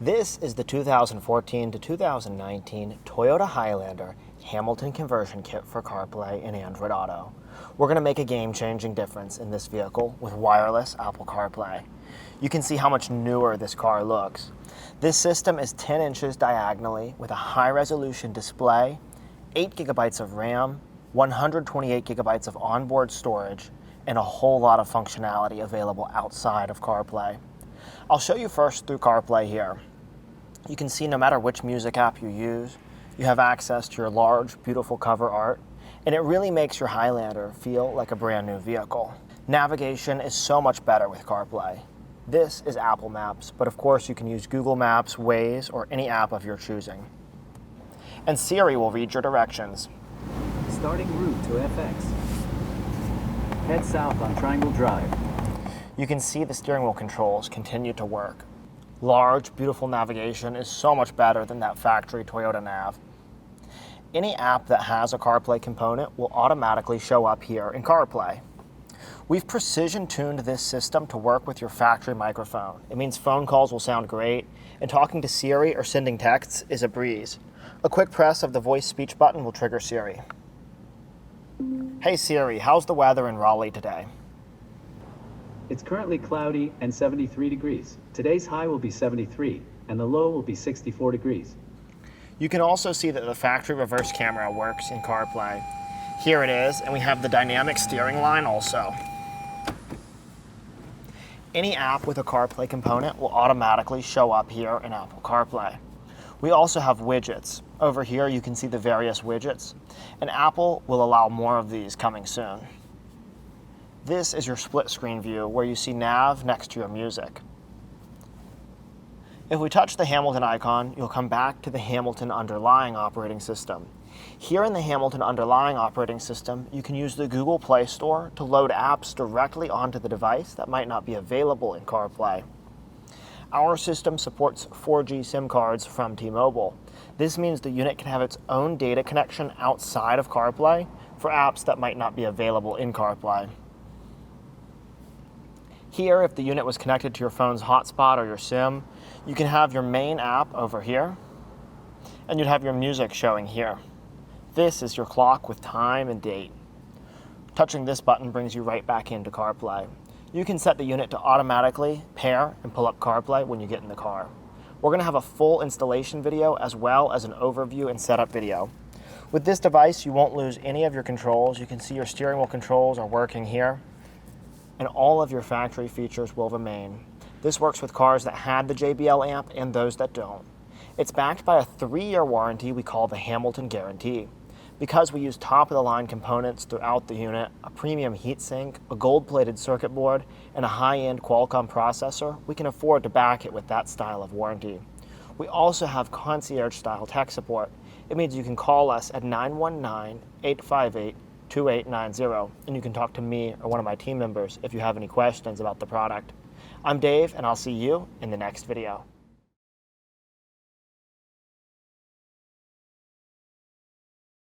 This is the 2014 to 2019 Toyota Highlander Hamilton conversion kit for CarPlay and Android Auto. We're going to make a game-changing difference in this vehicle with wireless Apple CarPlay. You can see how much newer this car looks. This system is 10 inches diagonally with a high-resolution display, 8 gigabytes of RAM, 128 gigabytes of onboard storage, and a whole lot of functionality available outside of CarPlay. I'll show you first through CarPlay here. You can see no matter which music app you use, you have access to your large, beautiful cover art, and it really makes your Highlander feel like a brand new vehicle. Navigation is so much better with CarPlay. This is Apple Maps, but of course you can use Google Maps, Waze, or any app of your choosing. And Siri will read your directions. Starting route to FX. Head south on Triangle Drive. You can see the steering wheel controls continue to work. Large, beautiful navigation is so much better than that factory Toyota nav. Any app that has a CarPlay component will automatically show up here in CarPlay. We've precision-tuned this system to work with your factory microphone. It means phone calls will sound great, and talking to Siri or sending texts is a breeze. A quick press of the voice speech button will trigger Siri. Hey Siri, how's the weather in Raleigh today? It's currently cloudy and 73 degrees. Today's high will be 73, and the low will be 64 degrees. You can also see that the factory reverse camera works in CarPlay. Here it is, and we have the dynamic steering line also. Any app with a CarPlay component will automatically show up here in Apple CarPlay. We also have widgets. Over here you can see the various widgets, and Apple will allow more of these coming soon. This is your split screen view where you see nav next to your music. If we touch the Hamilton icon, you'll come back to the Hamilton underlying operating system. Here in the Hamilton underlying operating system, you can use the Google Play Store to load apps directly onto the device that might not be available in CarPlay. Our system supports 4G SIM cards from T-Mobile. This means the unit can have its own data connection outside of CarPlay for apps that might not be available in CarPlay. Here, if the unit was connected to your phone's hotspot or your SIM, you can have your main app over here, and you'd have your music showing here. This is your clock with time and date. Touching this button brings you right back into CarPlay. You can set the unit to automatically pair and pull up CarPlay when you get in the car. We're going to have a full installation video as well as an overview and setup video. With this device, you won't lose any of your controls. You can see your steering wheel controls are working here, and all of your factory features will remain. This works with cars that had the JBL amp and those that don't. It's backed by a 3-year warranty we call the Hamilton Guarantee. Because we use top-of-the-line components throughout the unit, a premium heatsink, a gold-plated circuit board, and a high-end Qualcomm processor, we can afford to back it with that style of warranty. We also have concierge-style tech support. It means you can call us at 919-858-2890, and you can talk to me or one of my team members if you have any questions about the product. I'm Dave, and I'll see you in the next video.